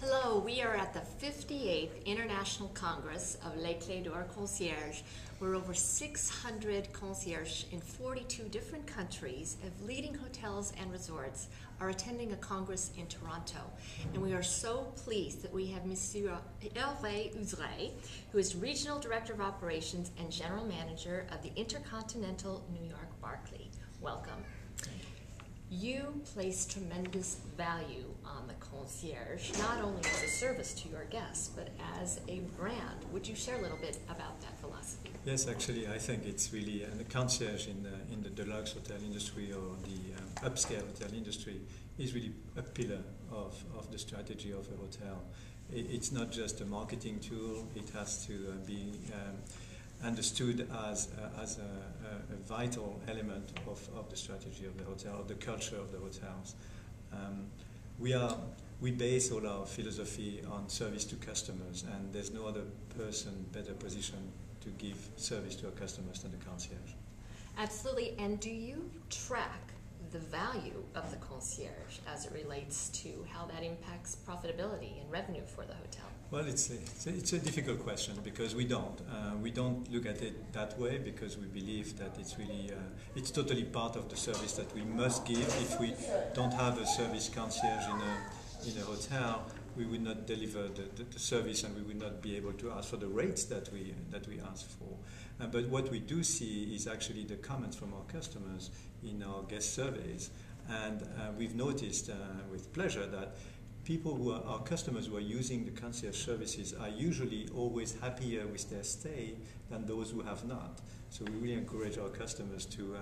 Hello, we are at the 58th International Congress of Les Clefs Concierges, where over 600 concierges in 42 different countries of leading hotels and resorts are attending a congress in Toronto. And we are so pleased that we have Monsieur Herve Hourdre, who is Regional Director of Operations and General Manager of the InterContinental New York Barclay. Welcome. You place tremendous value on the concierge, not only as a service to your guests, but as a brand. Would you share a little bit about that philosophy? Yes, actually, I think it's really the concierge in the deluxe hotel industry or the upscale hotel industry is really a pillar of the strategy of a hotel. It's not just a marketing tool. It has to be understood as a vital element of the strategy of the hotel, of the culture of the hotels. We base all our philosophy on service to customers, and there's no other person better positioned to give service to our customers than the concierge. Absolutely. And do you track the value of the concierge as it relates to how that impacts profitability and revenue for the hotel? Well, it's a difficult question because we don't look at it that way, because we believe that it's really it's totally part of the service that we must give. If we don't have a service concierge in a hotel, we would not deliver the service, and we would not be able to ask for the rates that we ask for. But what we do see is actually the comments from our customers in our guest surveys, and we've noticed with pleasure that our customers who are using the concierge services are usually always happier with their stay than those who have not. So we really encourage our customers to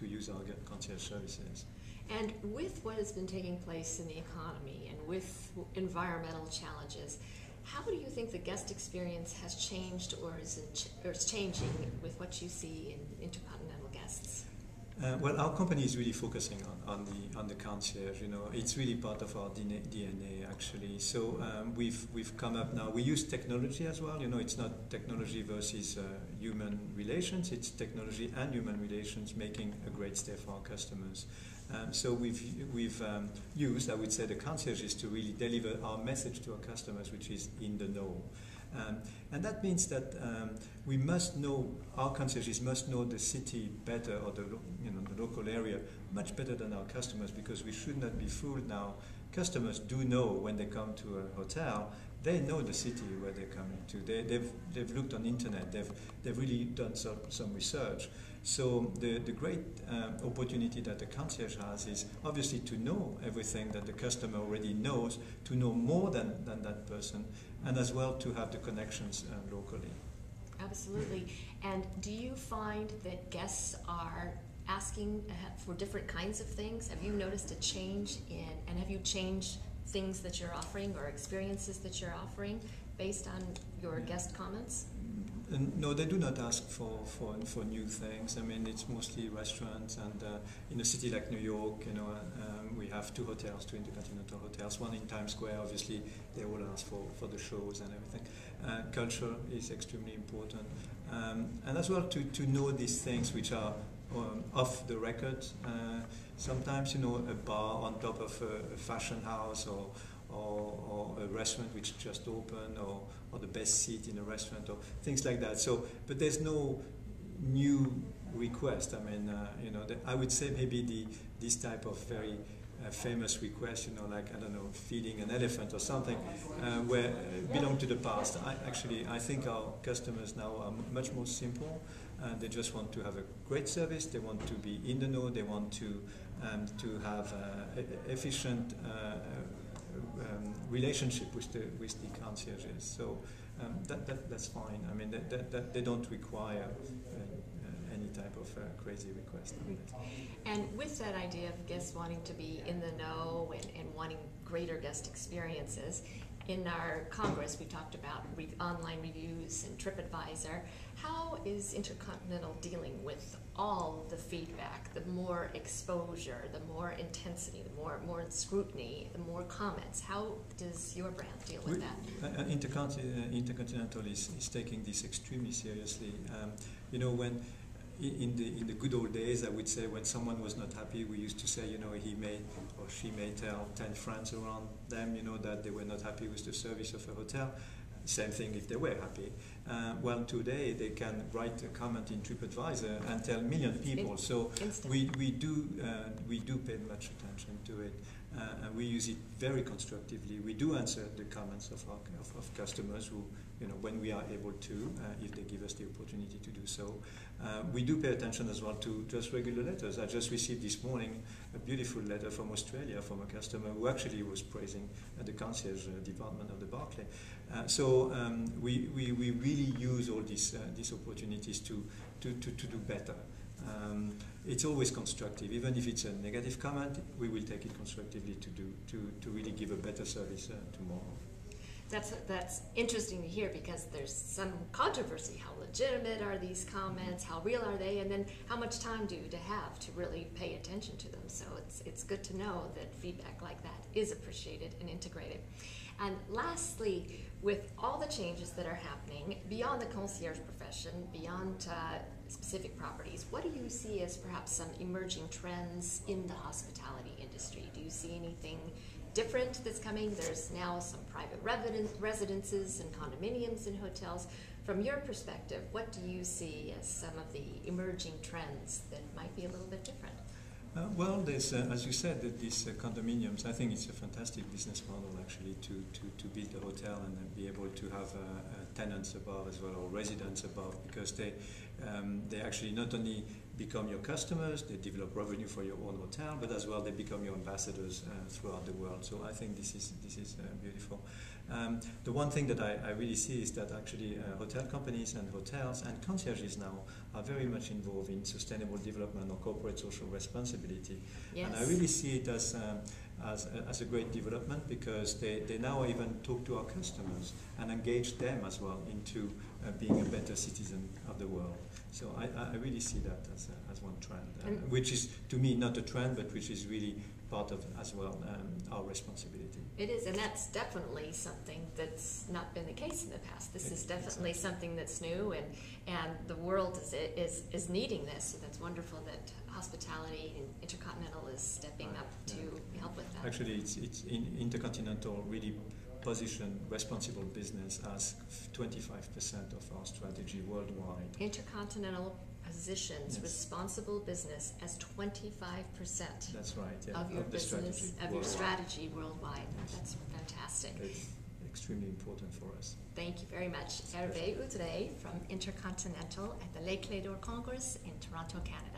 use our concierge services. And with what has been taking place in the economy and with environmental challenges, how do you think the guest experience has changed or is changing with what you see in intercontinental guests? Well, our company is really focusing on the concierge. You know, it's really part of our DNA actually. So we've come up now. We use technology as well. You know, it's not technology versus human relations. It's technology and human relations making a great stay for our customers. So we've used, I would say, the concierges to really deliver our message to our customers, which is in the know. And that means that we must know, our concierges must know the city better, or the local area much better than our customers, because we should not be fooled now. Customers do know when they come to a hotel. They know the city where they're coming to. They've looked on internet. They've really done some research. So the great opportunity that the concierge has is obviously to know everything that the customer already knows, to know more than that person, and as well to have the connections locally. Absolutely. And do you find that guests are asking for different kinds of things? Have you noticed a change and have you changed things that you're offering or experiences that you're offering based on your guest comments? No, they do not ask for new things. I mean, it's mostly restaurants, and in a city like New York, we have two intercontinental hotels, one in Times Square. Obviously, they all ask for the shows and everything. Culture is extremely important, and as well to know these things which are off the record. Sometimes, a bar on top of a fashion house, or a restaurant which just opened, or the best seat in a restaurant, or things like that. So, but there's no new request. I mean, I would say maybe this type of very famous request, like, I don't know, feeding an elephant or something, where belong to the past. I think our customers now are much more simple. They just want to have a great service. They want to be in the know. They want to have efficient relationship with the concierges. So that's fine. I mean, they don't require any type of crazy request. And with that idea of guests wanting to be in the know and wanting greater guest experiences, in our Congress we talked about online reviews and TripAdvisor. How is InterContinental dealing with all the feedback, the more exposure, the more intensity, the more scrutiny, the more comments? How does your brand deal with that? InterContinental is taking this extremely seriously. When in the good old days, I would say, when someone was not happy, we used to say, you know, he may or she may tell 10 friends around them, you know, that they were not happy with the service of a hotel. Same thing if they were happy. Well, today they can write a comment in TripAdvisor and tell million people. So we do pay much attention to it, and we use it very constructively. We do answer the comments of customers who, you know, when we are able to, if they give us the opportunity to do so. We do pay attention as well to just regular letters. I just received this morning a beautiful letter from Australia from a customer who actually was praising the concierge department of the Barclay. So we really use all these opportunities to do better. It's always constructive, even if it's a negative comment. We will take it constructively to really give a better service tomorrow. That's interesting to hear, because there's some controversy. How legitimate are these comments? How real are they? And then how much time do you have to really pay attention to them? So it's good to know that feedback like that is appreciated and integrated. And lastly, with all the changes that are happening beyond the concierge profession, beyond specific properties, what do you see as perhaps some emerging trends in the hospitality industry? Do you see anything different that's coming? There's now some private residences and condominiums in hotels. From your perspective, what do you see as some of the emerging trends that might be a little bit different? Well, there's, as you said, these condominiums. I think it's a fantastic business model, actually, to build a hotel and then be able to have tenants above as well, or residents above, because they actually not only become your customers, they develop revenue for your own hotel, but as well they become your ambassadors throughout the world. So I think this is beautiful. The one thing that I really see is that actually hotel companies and hotels and concierges now are very much involved in sustainable development or corporate social responsibility. Yes. And I really see it as a great development, because they now even talk to our customers and engage them as well into being a better citizen of the world. So I really see that as one trend, which is, to me, not a trend, but which is really part of, as well, our responsibility. It is, and that's definitely something that's not been the case in the past. This is definitely something that's new, and the world is needing this. So that's wonderful that hospitality and InterContinental is stepping up to help with that. Actually, it's InterContinental really position responsible business as 25% of our strategy worldwide. InterContinental positions responsible business as 25%. That's right. Yeah, of your business, of your strategy worldwide. Yes. That's fantastic. It's extremely important for us. Thank you very much. Herve Hourdre from InterContinental at the Les Clefs Congress in Toronto, Canada.